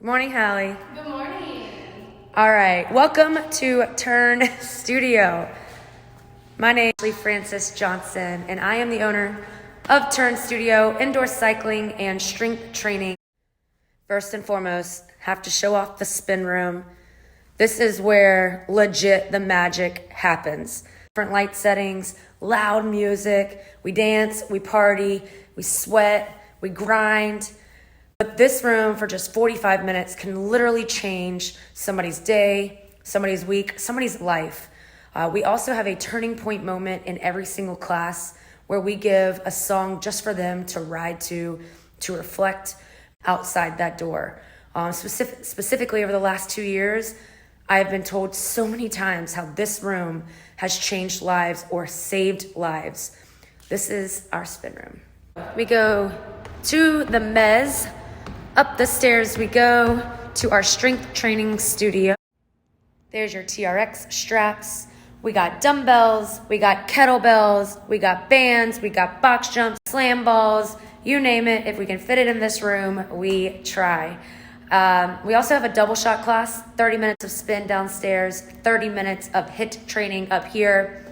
Good morning, Hallie. Good morning. All right, welcome to Turn Studio. My name is Francis Johnson, and I am the owner of Turn Studio, indoor cycling and strength training. First and foremost, have to show off the spin room. This is where legit the magic happens. Different light settings, loud music, we dance, we party, we sweat, we grind. But this room for just 45 minutes can literally change somebody's day, somebody's week, somebody's life. We also have a turning point moment in every single class where we give a song just for them to ride to reflect outside that door. Specifically over the last 2 years, I have been told so many times how this room has changed lives or saved lives. This is our spin room. We go to the mezz. Up the stairs we go to our strength training studio. There's your TRX straps. We got dumbbells, we got kettlebells, we got bands, we got box jumps, slam balls, you name it. If we can fit it in this room, we try. We also have a double shot class, 30 minutes of spin downstairs, 30 minutes of HIIT training up here.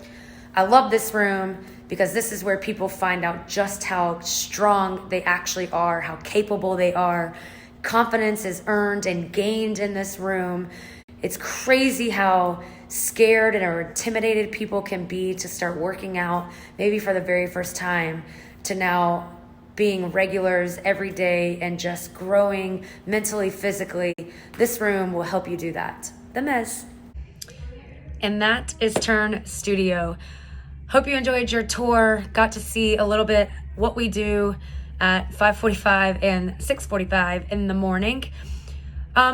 I love this room because this is where people find out just how strong they actually are, how capable they are. Confidence is earned and gained in this room. It's crazy how scared or intimidated people can be to start working out, maybe for the very first time, to now being regulars every day and just growing mentally, physically. This room will help you do that. The mezz. And that is Turn Studio. Hope you enjoyed your tour, got to see a little bit what we do at 5:45 and 6:45 in the morning.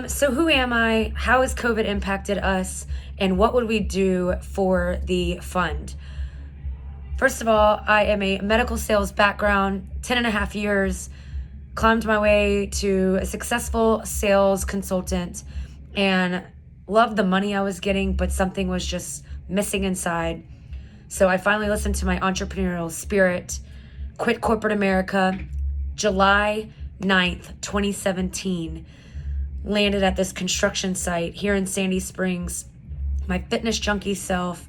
So who am I? How has COVID impacted us? And what would we do for the fund? First of all, I am a medical sales background, 10 and a half years, climbed my way to a successful sales consultant and loved the money I was getting, but something was just missing inside. So I finally listened to my entrepreneurial spirit, quit corporate America, July 9th, 2017, landed at this construction site here in Sandy Springs. My fitness junkie self,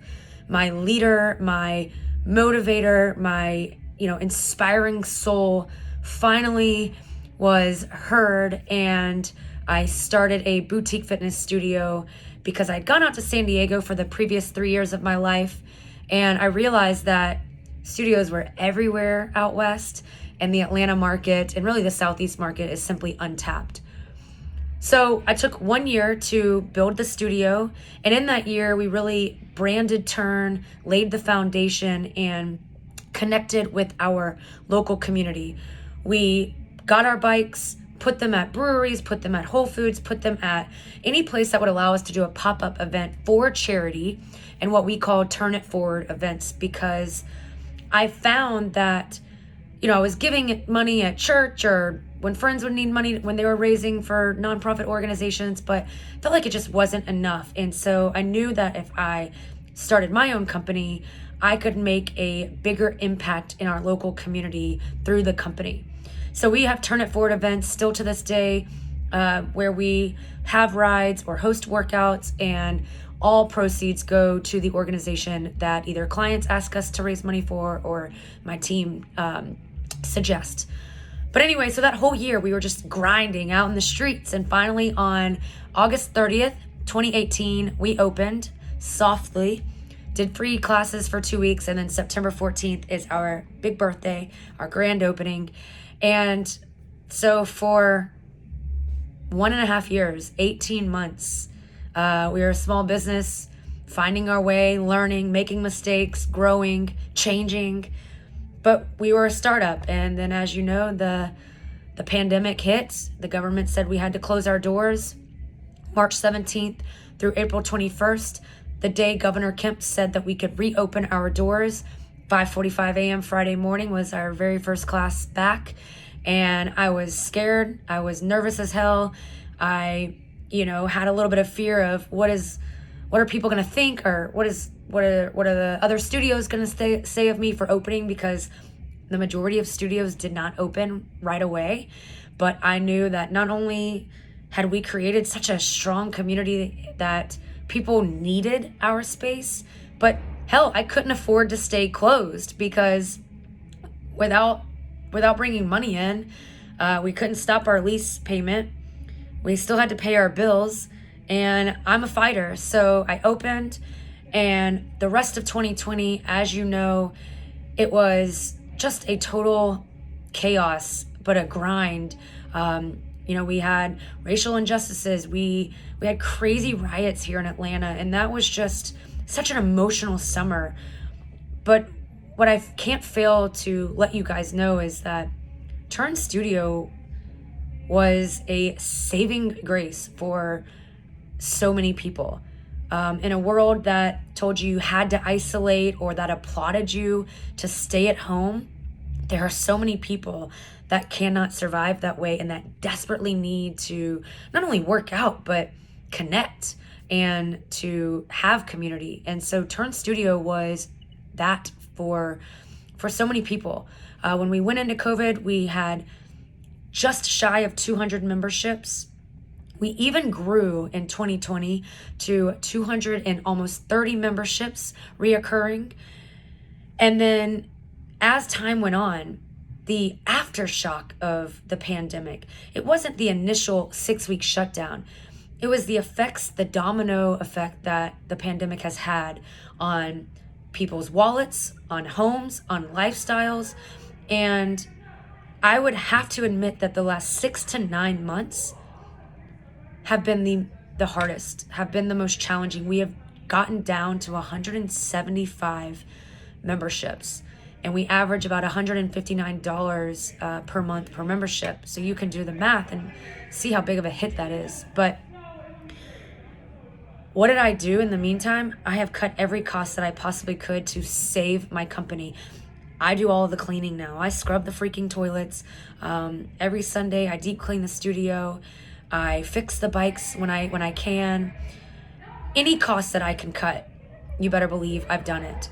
my leader, my motivator, my, inspiring soul finally was heard, and I started a boutique fitness studio because I'd gone out to San Diego for the previous 3 years of my life. And I realized that studios were everywhere out west, and the Atlanta market and really the Southeast market is simply untapped. So I took 1 year to build the studio, and in that year we really branded Turn, laid the foundation, and connected with our local community. We got our bikes, put them at breweries, put them at Whole Foods, put them at any place that would allow us to do a pop-up event for charity and what we call Turn It Forward events, because I found that, I was giving money at church or when friends would need money when they were raising for nonprofit organizations, but felt like it just wasn't enough. And so I knew that if I started my own company, I could make a bigger impact in our local community through the company. So we have Turn It Forward events still to this day, where we have rides or host workouts, and all proceeds go to the organization that either clients ask us to raise money for or my team suggest. But anyway, so that whole year we were just grinding out in the streets, and finally on August 30th, 2018, we opened softly, did free classes for 2 weeks, and then September 14th is our big birthday, our grand opening. And so for 1.5 years, 18 months, we were a small business, finding our way, learning, making mistakes, growing, changing. But we were a startup. And then, as you know, the pandemic hit. The government said we had to close our doors March 17th through April 21st. The day Governor Kemp said that we could reopen our doors, 5:45 a.m. Friday morning was our very first class back. And I was scared. I was nervous as hell. I, had a little bit of fear of what are people going to think, or what are the other studios going to say of me for opening, because the majority of studios did not open right away. But I knew that not only had we created such a strong community that people needed our space. But hell, I couldn't afford to stay closed because without bringing money in, we couldn't stop our lease payment. We still had to pay our bills, and I'm a fighter. So I opened, and the rest of 2020, as you know, it was just a total chaos, but a grind. We had racial injustices. We had crazy riots here in Atlanta, and that was just such an emotional summer. But what I can't fail to let you guys know is that Turn Studio was a saving grace for so many people. In a world that told you had to isolate or that applauded you to stay at home, there are so many people that cannot survive that way and that desperately need to not only work out, but connect and to have community. And so Turn Studio was that for so many people. When we went into COVID, we had just shy of 200 memberships. We even grew in 2020 to 200 and almost 30 memberships reoccurring. And then as time went on, the aftershock of the pandemic, it wasn't the initial 6-week shutdown. It was the effects, the domino effect that the pandemic has had on people's wallets, on homes, on lifestyles. And I would have to admit that the last 6 to 9 months have been the hardest, have been the most challenging. We have gotten down to 175 memberships, and we average about $159 per month per membership. So you can do the math and see how big of a hit that is. But what did I do in the meantime? I have cut every cost that I possibly could to save my company. I do all of the cleaning now. I scrub the freaking toilets. Every Sunday, I deep clean the studio. I fix the bikes when I can. Any cost that I can cut, you better believe I've done it.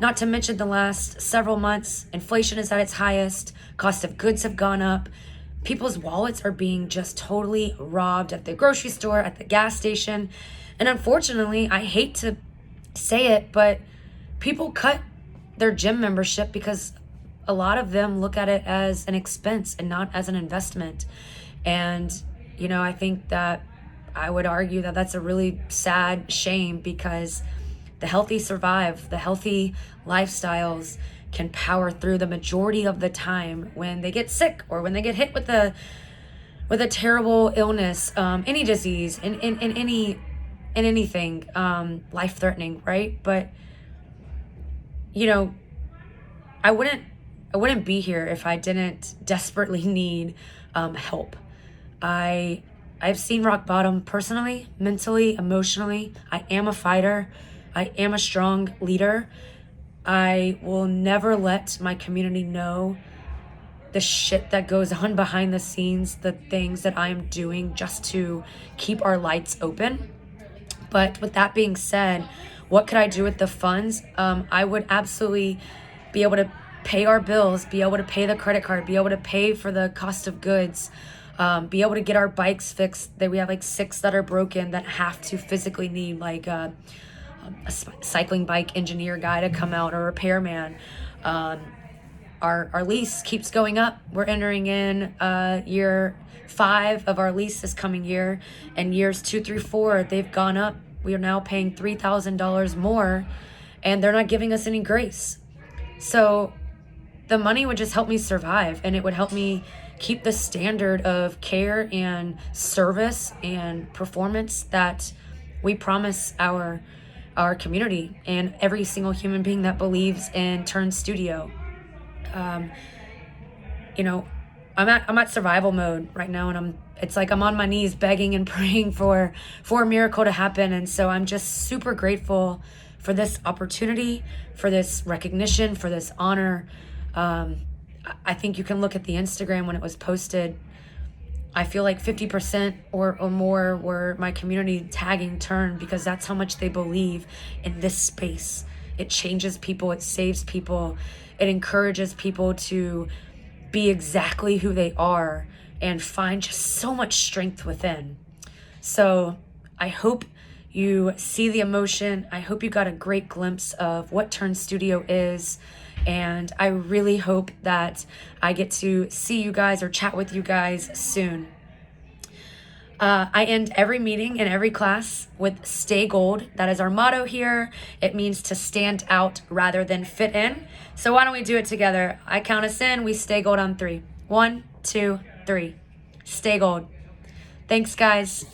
Not to mention the last several months, inflation is at its highest. Cost of goods have gone up. People's wallets are being just totally robbed at the grocery store, at the gas station. And unfortunately, I hate to say it, but people cut their gym membership because a lot of them look at it as an expense and not as an investment. And, I think that I would argue that that's a really sad shame because the healthy survive. The healthy lifestyles can power through the majority of the time when they get sick or when they get hit with a terrible illness, any disease, in anything life-threatening, right? But I wouldn't be here if I didn't desperately need help. I've seen rock bottom personally, mentally, emotionally. I am a fighter. I am a strong leader. I will never let my community know the shit that goes on behind the scenes, the things that I am doing just to keep our lights open. But with that being said, what could I do with the funds? I would absolutely be able to pay our bills, be able to pay the credit card, be able to pay for the cost of goods, be able to get our bikes fixed. That we have like 6 that are broken that have to physically need like a cycling bike engineer guy to come out, or a repairman. Our lease keeps going up. We're entering in year 5 of our lease this coming year, and years 2 through 4 they've gone up. We are now paying $3,000 more, and they're not giving us any grace. So the money would just help me survive, and it would help me keep the standard of care and service and performance that we promise our community and every single human being that believes in Turn Studio. I'm at survival mode right now, and it's like I'm on my knees begging and praying for a miracle to happen. And so I'm just super grateful for this opportunity, for this recognition, for this honor. I think you can look at the Instagram when it was posted. I feel like 50% or more were my community tagging Turn, because that's how much they believe in this space. It changes people, it saves people, it encourages people to be exactly who they are, and find just so much strength within. So I hope you see the emotion. I hope you got a great glimpse of what Turn Studio is. And I really hope that I get to see you guys or chat with you guys soon. I end every meeting and every class with stay gold. That is our motto here. It means to stand out rather than fit in. So why don't we do it together? I count us in. We stay gold on 3. 1, 2, 3. Stay gold. Thanks, guys.